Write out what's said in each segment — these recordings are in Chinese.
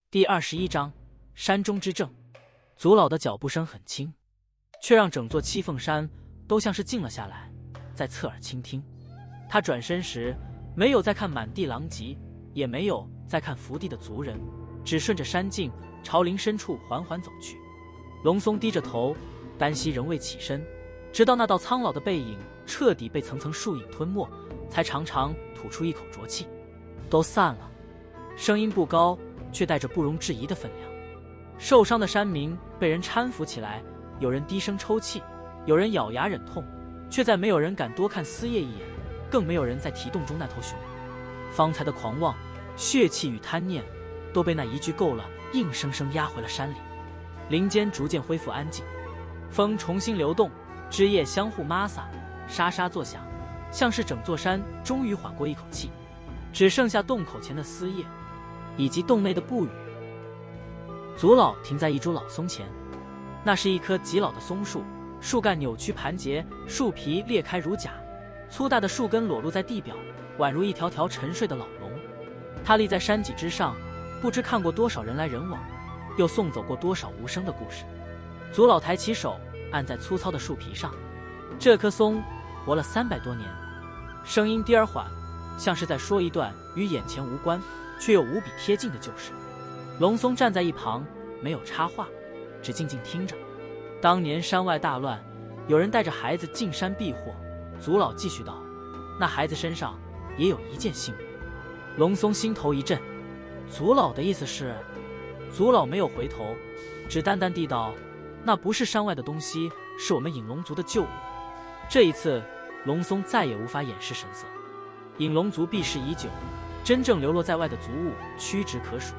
第21章山中之正。祖老的脚步声很轻，却让整座七凤山都像是静了下来，在侧耳倾听。他转身时，没有再看满地狼藉，也没有再看伏地的族人，只顺着山径朝林深处缓缓走去。龙松低着头，单膝仍未起身，直到那道苍老的背影彻底被层层树影吞没，才长长吐出一口浊气。都散了。声音不高，却带着不容置疑的分量。受伤的山民被人搀扶起来，有人低声抽泣，有人咬牙忍痛，却再没有人敢多看思夜一眼，更没有人再提洞中那头熊。方才的狂妄、血气与贪念，都被那一句够了硬生生压回了山里。林间逐渐恢复安静，风重新流动，枝叶相互摩挲，沙沙作响，像是整座山终于缓过一口气。只剩下洞口前的思夜，以及洞内的不语。祖老停在一株老松前，那是一棵极老的松树，树干扭曲盘结，树皮裂开如甲，粗大的树根裸露在地表，宛如一条条沉睡的老龙。它立在山脊之上，不知看过多少人来人往，又送走过多少无声的故事。祖老抬起手按在粗糙的树皮上，这棵松活了300多年，声音低而缓，像是在说一段与眼前无关却又无比贴近的旧事。龙松站在一旁，没有插话，只静静听着。当年山外大乱，有人带着孩子进山避祸。祖老继续道：那孩子身上也有一件信物。龙松心头一震，祖老的意思是……祖老没有回头，只淡淡地道：那不是山外的东西，是我们隐龙族的旧物。这一次，龙松再也无法掩饰神色。隐龙族避世已久，真正流落在外的族物屈指可数，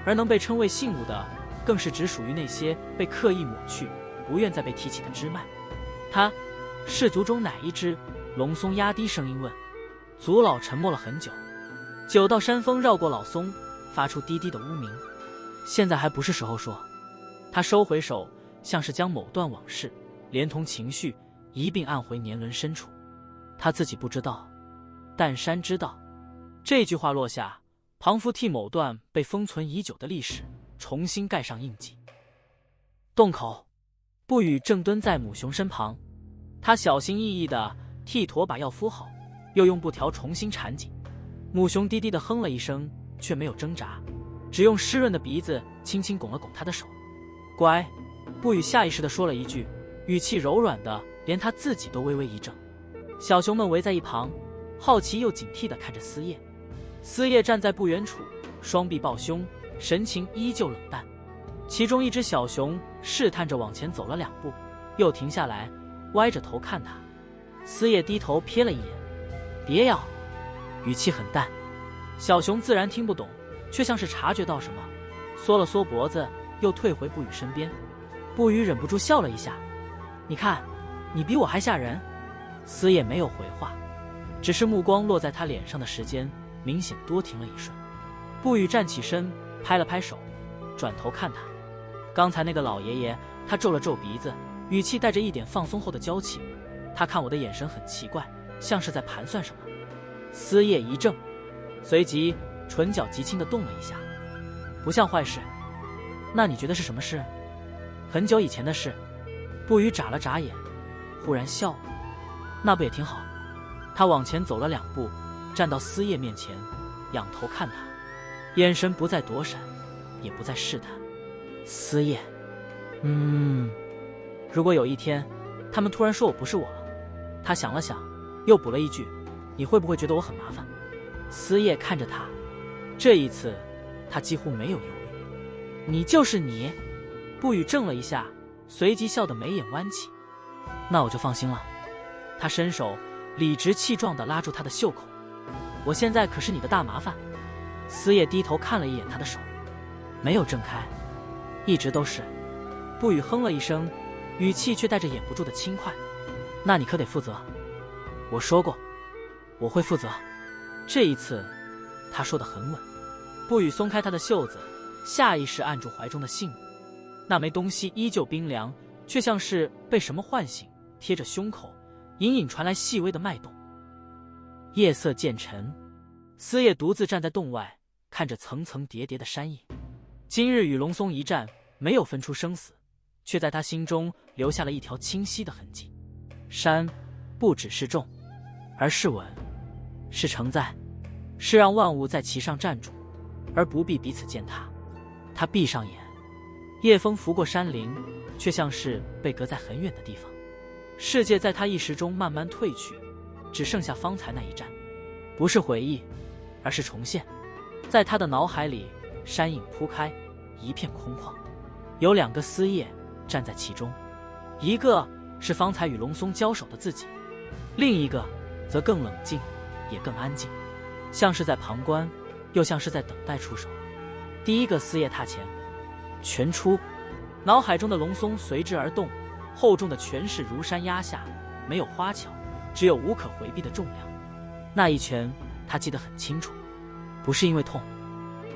而能被称为信物的，更是只属于那些被刻意抹去、不愿再被提起的支脉。他氏族中哪一支？龙松压低声音问。族老沉默了很久，久到山风绕过老松，发出低低的呜鸣。现在还不是时候说。他收回手，像是将某段往事连同情绪一并按回年轮深处。他自己不知道，但山知道。这句话落下，庞佛替某段被封存已久的历史重新盖上印记。洞口，不语正蹲在母熊身旁，他小心翼翼地替驼把药敷好，又用布条重新缠紧。母熊低低地哼了一声，却没有挣扎，只用湿润的鼻子轻轻拱了拱他的手。乖，不语下意识地说了一句，语气柔软的连他自己都微微一怔。小熊们围在一旁，好奇又警惕地看着思夜。思夜站在不远处，双臂抱胸，神情依旧冷淡。其中一只小熊试探着往前走了2步，又停下来，歪着头看他。思夜低头瞥了一眼，别咬，语气很淡。小熊自然听不懂，却像是察觉到什么，缩了缩脖子，又退回不语身边。不语忍不住笑了一下，你看，你比我还吓人。思夜没有回话，只是目光落在他脸上的时间明显多停了一瞬。不语站起身，拍了拍手，转头看他。刚才那个老爷爷，他皱了皱鼻子，语气带着一点放松后的娇气。他看我的眼神很奇怪，像是在盘算什么。思夜一怔，随即唇角极轻地动了一下，不像坏事。那你觉得是什么事？很久以前的事。不语眨了眨眼，忽然笑了。那不也挺好？他往前走了2步，站到思夜面前，仰头看他，眼神不再躲闪，也不再试探。思夜，如果有一天他们突然说我不是我了。他想了想，又补了一句，你会不会觉得我很麻烦？思夜看着他，这一次他几乎没有犹豫。你就是你。不语怔了一下，随即笑得眉眼弯起。那我就放心了。他伸手理直气壮地拉住他的袖口，我现在可是你的大麻烦。思夜低头看了一眼他的手，没有挣开，一直都是。不语哼了一声，语气却带着掩不住的轻快。那你可得负责。我说过，我会负责。这一次他说得很稳。不语松开他的袖子，下意识按住怀中的信物，那枚东西依旧冰凉，却像是被什么唤醒，贴着胸口，隐隐传来细微的脉动。夜色渐沉，思夜独自站在洞外，看着层层叠叠的山影。今日与龙松一战，没有分出生死，却在他心中留下了一条清晰的痕迹。山不只是重，而是稳，是承载，是让万物在其上站住，而不必彼此践踏。他闭上眼，夜风拂过山林，却像是被隔在很远的地方。世界在他意识中慢慢褪去，只剩下方才那一战，不是回忆，而是重现。在他的脑海里，山影铺开，一片空旷，有2个丝叶站在其中，一个是方才与龙松交手的自己，另一个则更冷静，也更安静，像是在旁观，又像是在等待出手。第一个丝叶踏前，拳出，脑海中的龙松随之而动，厚重的拳势如山压下，没有花巧，只有无可回避的重量。那一拳他记得很清楚，不是因为痛，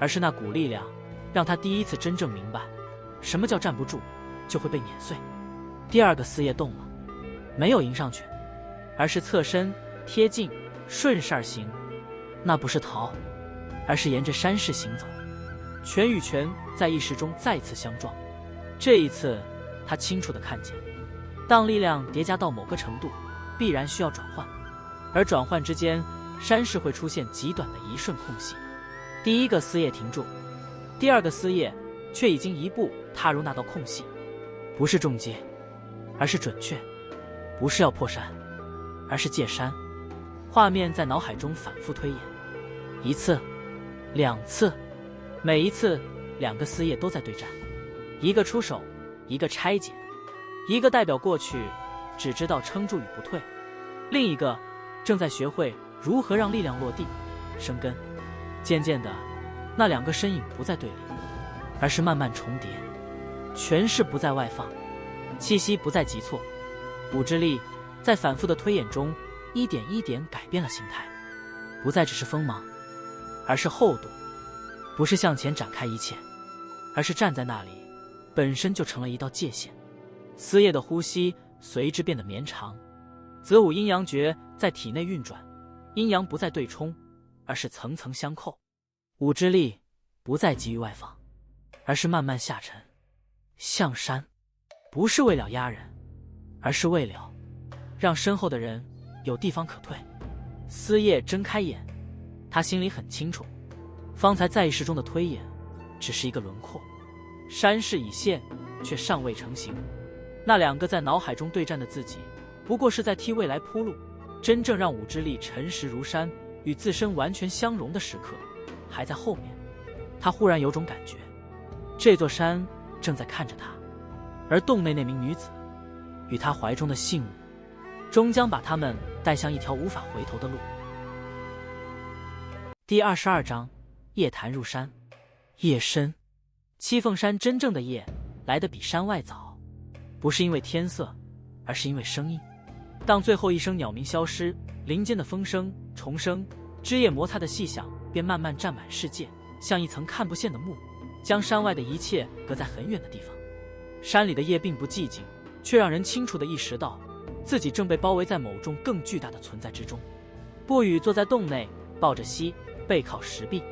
而是那股力量让他第一次真正明白什么叫站不住就会被碾碎。第2个丝叶动了，没有迎上去，而是侧身贴近，顺势而行。那不是逃，而是沿着山势行走。拳与拳在意识中再次相撞，这一次他清楚地看见，当力量叠加到某个程度，必然需要转换，而转换之间，山势会出现极短的一瞬空隙。第1个丝叶停住，第2个丝叶却已经一步踏入那道空隙。不是重击，而是准确；不是要破山，而是借山。画面在脑海中反复推演，1次2次，每一次2个丝叶都在对战，一个出手，一个拆解，一个代表过去只知道撑住与不退，另一个正在学会如何让力量落地生根。渐渐的，那2个身影不再对立，而是慢慢重叠，权势不再外放，气息不再急促，武之力在反复的推演中一点一点改变了形态，不再只是锋芒，而是厚度；不是向前展开一切，而是站在那里本身就成了一道界限。丝叶的呼吸随之变得绵长，子午阴阳诀在体内运转，阴阳不再对冲，而是层层相扣。武之力不再急于外放，而是慢慢下沉向山，不是为了压人，而是为了让身后的人有地方可退。丝叶睁开眼，他心里很清楚，方才在意识中的推演只是一个轮廓，山势已现，却尚未成型。那2个在脑海中对战的自己，不过是在替未来铺路。真正让武之力沉实如山，与自身完全相融的时刻，还在后面。他忽然有种感觉，这座山正在看着他，而洞内那名女子，与他怀中的信物，终将把他们带向一条无法回头的路。第22章，夜谈入山。夜深，七凤山真正的夜来得比山外早，不是因为天色，而是因为声音。当最后一声鸟鸣消失，林间的风声重生，枝叶摩擦的细响便慢慢占满世界，像一层看不见的幕，将山外的一切隔在很远的地方。山里的夜并不寂静，却让人清楚地意识到自己正被包围在某种更巨大的存在之中。不语坐在洞内，抱着膝，背靠石壁，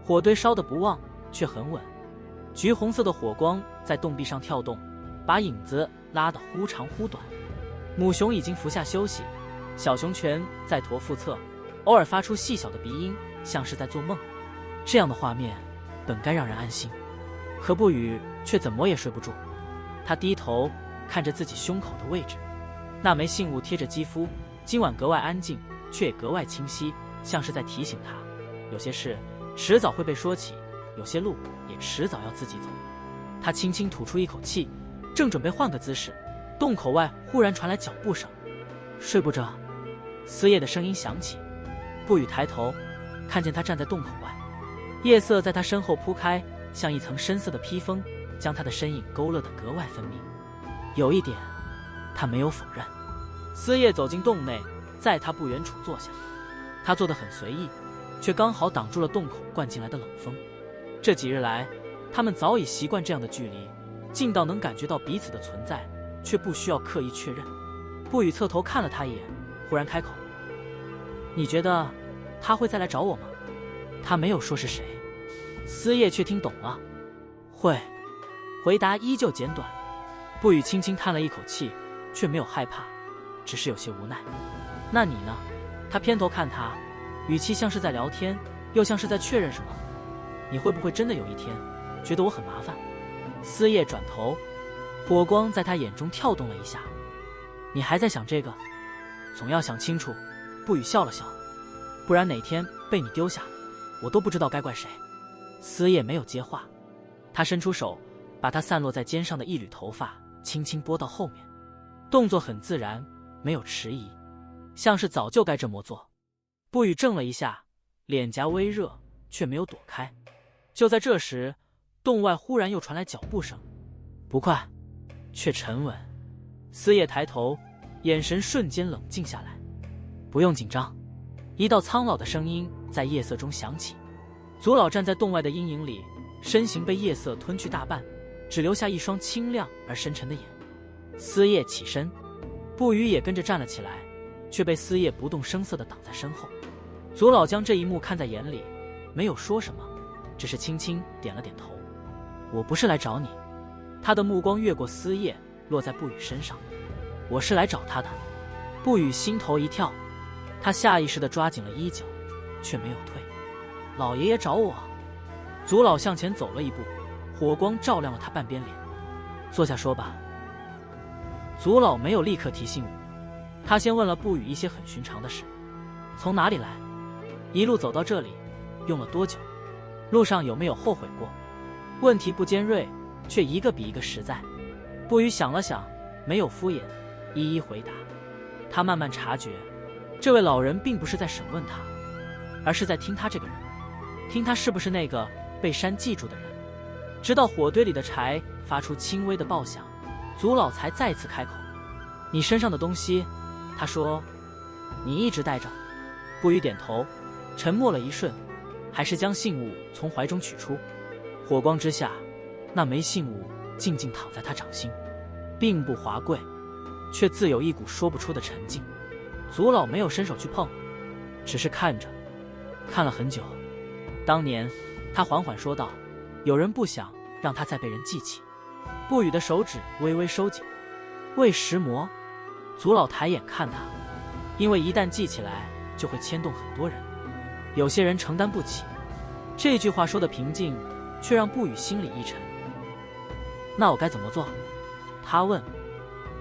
火堆烧得不旺，却很稳。橘红色的火光在洞壁上跳动，把影子拉得忽长忽短。母熊已经伏下休息，小熊蜷在驼腹侧，偶尔发出细小的鼻音，像是在做梦。这样的画面本该让人安心，可不语却怎么也睡不住。他低头看着自己胸口的位置，那枚信物贴着肌肤，今晚格外安静，却也格外清晰，像是在提醒他，有些事迟早会被说起，有些路也迟早要自己走。他轻轻吐出一口气，正准备换个姿势，洞口外忽然传来脚步声。睡不着？思夜的声音响起。不语抬头，看见他站在洞口外，夜色在他身后铺开，像一层深色的披风，将他的身影勾勒得格外分明。有一点他没有否认。思夜走进洞内，在他不远处坐下，他坐得很随意，却刚好挡住了洞口灌进来的冷风。这几日来，他们早已习惯这样的距离，近到能感觉到彼此的存在，却不需要刻意确认。不语侧头看了他一眼，忽然开口：“你觉得他会再来找我吗？”他没有说是谁，思夜却听懂了。会。回答依旧简短。不语轻轻叹了一口气，却没有害怕，只是有些无奈。那你呢？他偏头看他，语气像是在聊天，又像是在确认什么。你会不会真的有一天觉得我很麻烦？思叶转头，火光在他眼中跳动了一下。你还在想这个？总要想清楚。不语笑了笑，不然哪天被你丢下，我都不知道该怪谁。思叶没有接话，他伸出手，把他散落在肩上的一缕头发轻轻拨到后面，动作很自然，没有迟疑，像是早就该这么做。不语怔了一下，脸颊微热，却没有躲开。就在这时，洞外忽然又传来脚步声，不快，却沉稳。思叶抬头，眼神瞬间冷静下来。不用紧张。一道苍老的声音在夜色中响起。祖老站在洞外的阴影里，身形被夜色吞去大半，只留下一双清亮而深沉的眼。思叶起身，不语也跟着站了起来，却被思叶不动声色地挡在身后。祖老将这一幕看在眼里，没有说什么，只是轻轻点了点头。我不是来找你。他的目光越过思叶，落在不语身上。我是来找他的。不语心头一跳，他下意识地抓紧了衣角，却没有退。老爷爷找我。祖老向前走了一步，火光照亮了他半边脸。坐下说吧。祖老没有立刻提醒我，他先问了不语一些很寻常的事。从哪里来？一路走到这里，用了多久？路上有没有后悔过？问题不尖锐，却一个比一个实在。不语想了想，没有敷衍，一一回答。他慢慢察觉，这位老人并不是在审问他，而是在听他这个人，听他是不是那个被山记住的人。直到火堆里的柴发出轻微的爆响，祖老才再次开口：你身上的东西。他说：你一直带着。不语点头，沉默了一瞬，还是将信物从怀中取出。火光之下，那枚信物静静躺在他掌心，并不华贵，却自有一股说不出的沉静。祖老没有伸手去碰，只是看着，看了很久。当年他缓缓说道：有人不想让他再被人记起。不语的手指微微收紧。为石魔。祖老抬眼看他，因为一旦记起来就会牵动很多人，有些人承担不起。这句话说的平静，却让不语心里一沉。那我该怎么做？他问。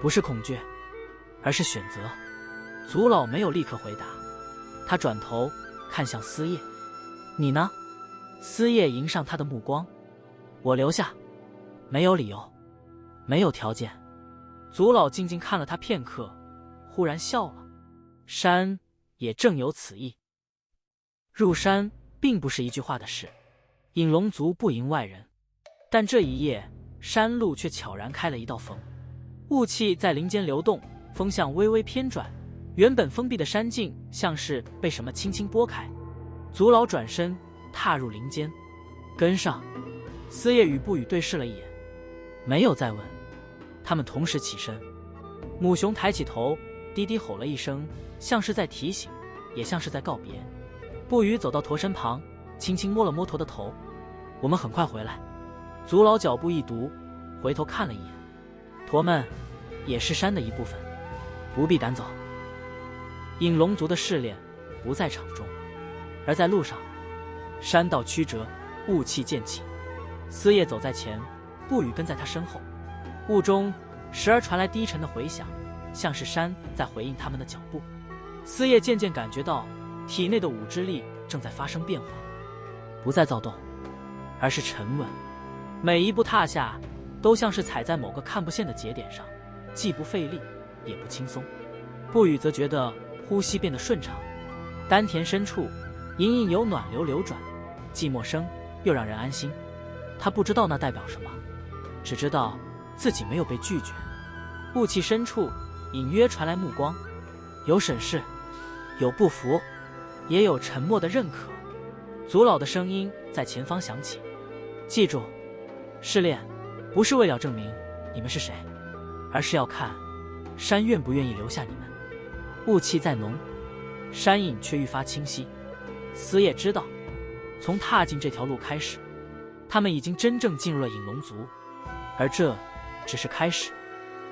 不是恐惧，而是选择。祖老没有立刻回答，他转头看向思叶。你呢？思叶迎上他的目光。我留下，没有理由，没有条件。祖老静静看了他片刻，忽然笑了。山也正有此意。入山并不是一句话的事，引龙族不迎外人，但这一夜山路却悄然开了一道缝。雾气在林间流动，风向微微偏转，原本封闭的山径像是被什么轻轻拨开。祖老转身踏入林间，跟上。思叶与不语对视了一眼，没有再问。他们同时起身。母熊抬起头，低低吼了一声，像是在提醒，也像是在告别。不语走到驼身旁，轻轻摸了摸驼的头。我们很快回来。祖老脚步一独，回头看了一眼。驼们也是山的一部分，不必赶走。引龙族的试炼不在场中，而在路上。山道曲折，雾气渐起。思叶走在前，不语跟在他身后。雾中时而传来低沉的回响，像是山在回应他们的脚步。思叶渐渐感觉到体内的武之力正在发生变化，不再躁动，而是沉稳。每一步踏下都像是踩在某个看不见的节点上，既不费力也不轻松。不语则觉得呼吸变得顺畅，丹田深处隐隐有暖流流转，既陌生又让人安心。他不知道那代表什么，只知道自己没有被拒绝。雾气深处隐约传来目光，有审视，有不服，也有沉默的认可。祖老的声音在前方响起：记住，试炼不是为了证明你们是谁，而是要看山愿不愿意留下你们。雾气再浓，山影却愈发清晰。思叶知道，从踏进这条路开始，他们已经真正进入了隐龙族，而这只是开始。